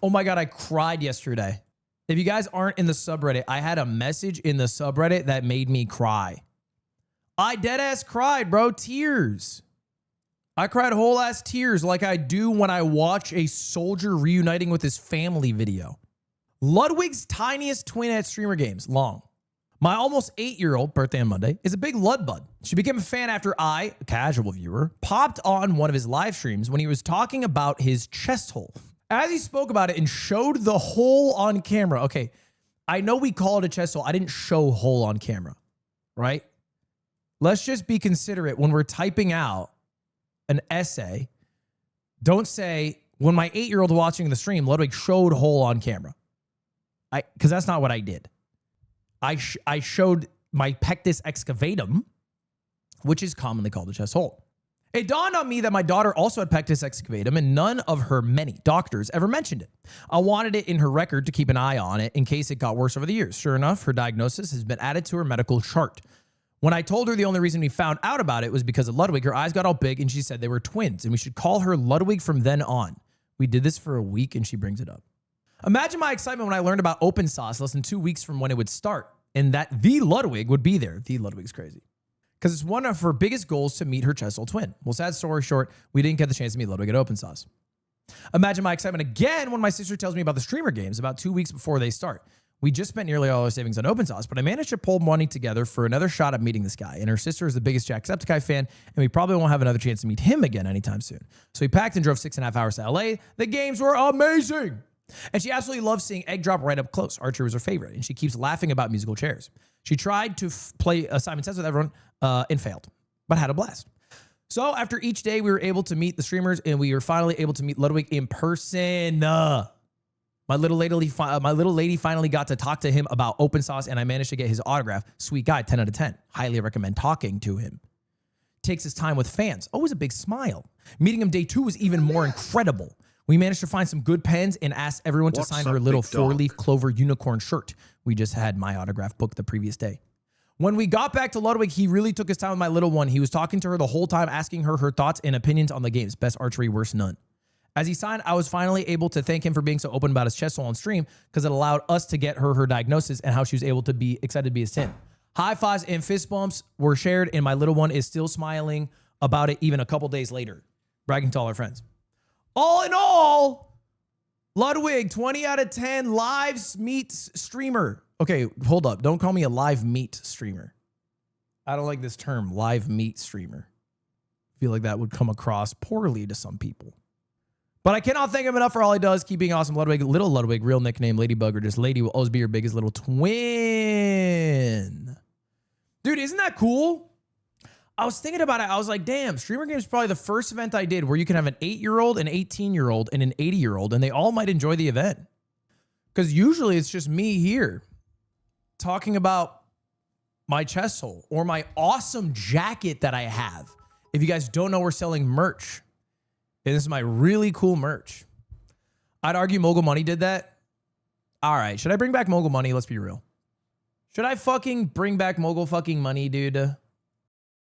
Oh my God, I cried yesterday. If you guys aren't in the subreddit, I had a message in the subreddit that made me cry. I dead ass cried, bro. Tears. I cried whole ass tears like I do when I watch a soldier reuniting with his family video. Ludwig's tiniest twin at Streamer Games, Long. My almost 8-year-old, birthday on Monday, is a big Lud bud. She became a fan after I, a casual viewer, popped on one of his live streams when he was talking about his chest hole. As he spoke about it and showed the hole on camera. Okay, I know we call it a chest hole. I didn't show hole on camera, right? Let's just be considerate when we're typing out an essay. Don't say, when my 8-year-old watching the stream, Ludwig showed hole on camera. Because that's not what I did. I showed my pectus excavatum, which is commonly called a chest hole. It dawned on me that my daughter also had pectus excavatum, and none of her many doctors ever mentioned it. I wanted it in her record to keep an eye on it in case it got worse over the years. Sure enough, her diagnosis has been added to her medical chart. When I told her the only reason we found out about it was because of Ludwig, her eyes got all big and she said they were twins and we should call her Ludwig from then on. We did this for a week and she brings it up. Imagine my excitement when I learned about open sauce less than 2 weeks from when it would start and that the Ludwig would be there. The Ludwig's crazy. Because it's one of her biggest goals to meet her chest hole twin. Well, sad story short, we didn't get the chance to meet Ludwig at open sauce. Imagine my excitement again when my sister tells me about the Streamer Games about 2 weeks before they start. We just spent nearly all our savings on open sauce, but I managed to pull money together for another shot at meeting this guy. And her sister is the biggest Jacksepticeye fan, and we probably won't have another chance to meet him again anytime soon. So we packed and drove 6.5 hours to LA. The games were amazing. And she absolutely loves seeing egg drop right up close. Archery was her favorite, and she keeps laughing about musical chairs. She tried to play Simon Says with everyone and failed, but had a blast. So after each day, we were able to meet the streamers, and we were finally able to meet Ludwig in person. My little lady finally got to talk to him about open sauce, and I managed to get his autograph. Sweet guy, 10 out of 10. Highly recommend talking to him. Takes his time with fans. Always a big smile. Meeting him day 2 was even more incredible. We managed to find some good pens and asked everyone to sign her little 4-leaf clover unicorn shirt. We just had my autograph booked the previous day. When we got back to Ludwig, he really took his time with my little one. He was talking to her the whole time, asking her thoughts and opinions on the games. Best archery, worst none. As he signed, I was finally able to thank him for being so open about his chest hole on stream because it allowed us to get her diagnosis and how she was able to be excited to be his twin. High fives and fist bumps were shared, and my little one is still smiling about it even a couple days later, bragging to all our friends. All in all, Ludwig, 20 out of 10 live meet streamer. Okay, hold up. Don't call me a live meet streamer. I don't like this term, live meet streamer. I feel like that would come across poorly to some people. But I cannot thank him enough for all he does. Keep being awesome, Ludwig. Little Ludwig, real nickname, Ladybug, or just Lady will always be your biggest little twin. Dude, isn't that cool? I was thinking about it. I was like, damn, Streamer Games is probably the first event I did where you can have an 8-year-old, an 18-year-old, and an 80-year-old, and they all might enjoy the event. Because usually it's just me here talking about my chest hole or my awesome jacket that I have. If you guys don't know, we're selling merch. And this is my really cool merch. I'd argue Mogul Money did that. All right. Should I bring back Mogul Money? Let's be real. Should I fucking bring back Mogul fucking Money, dude?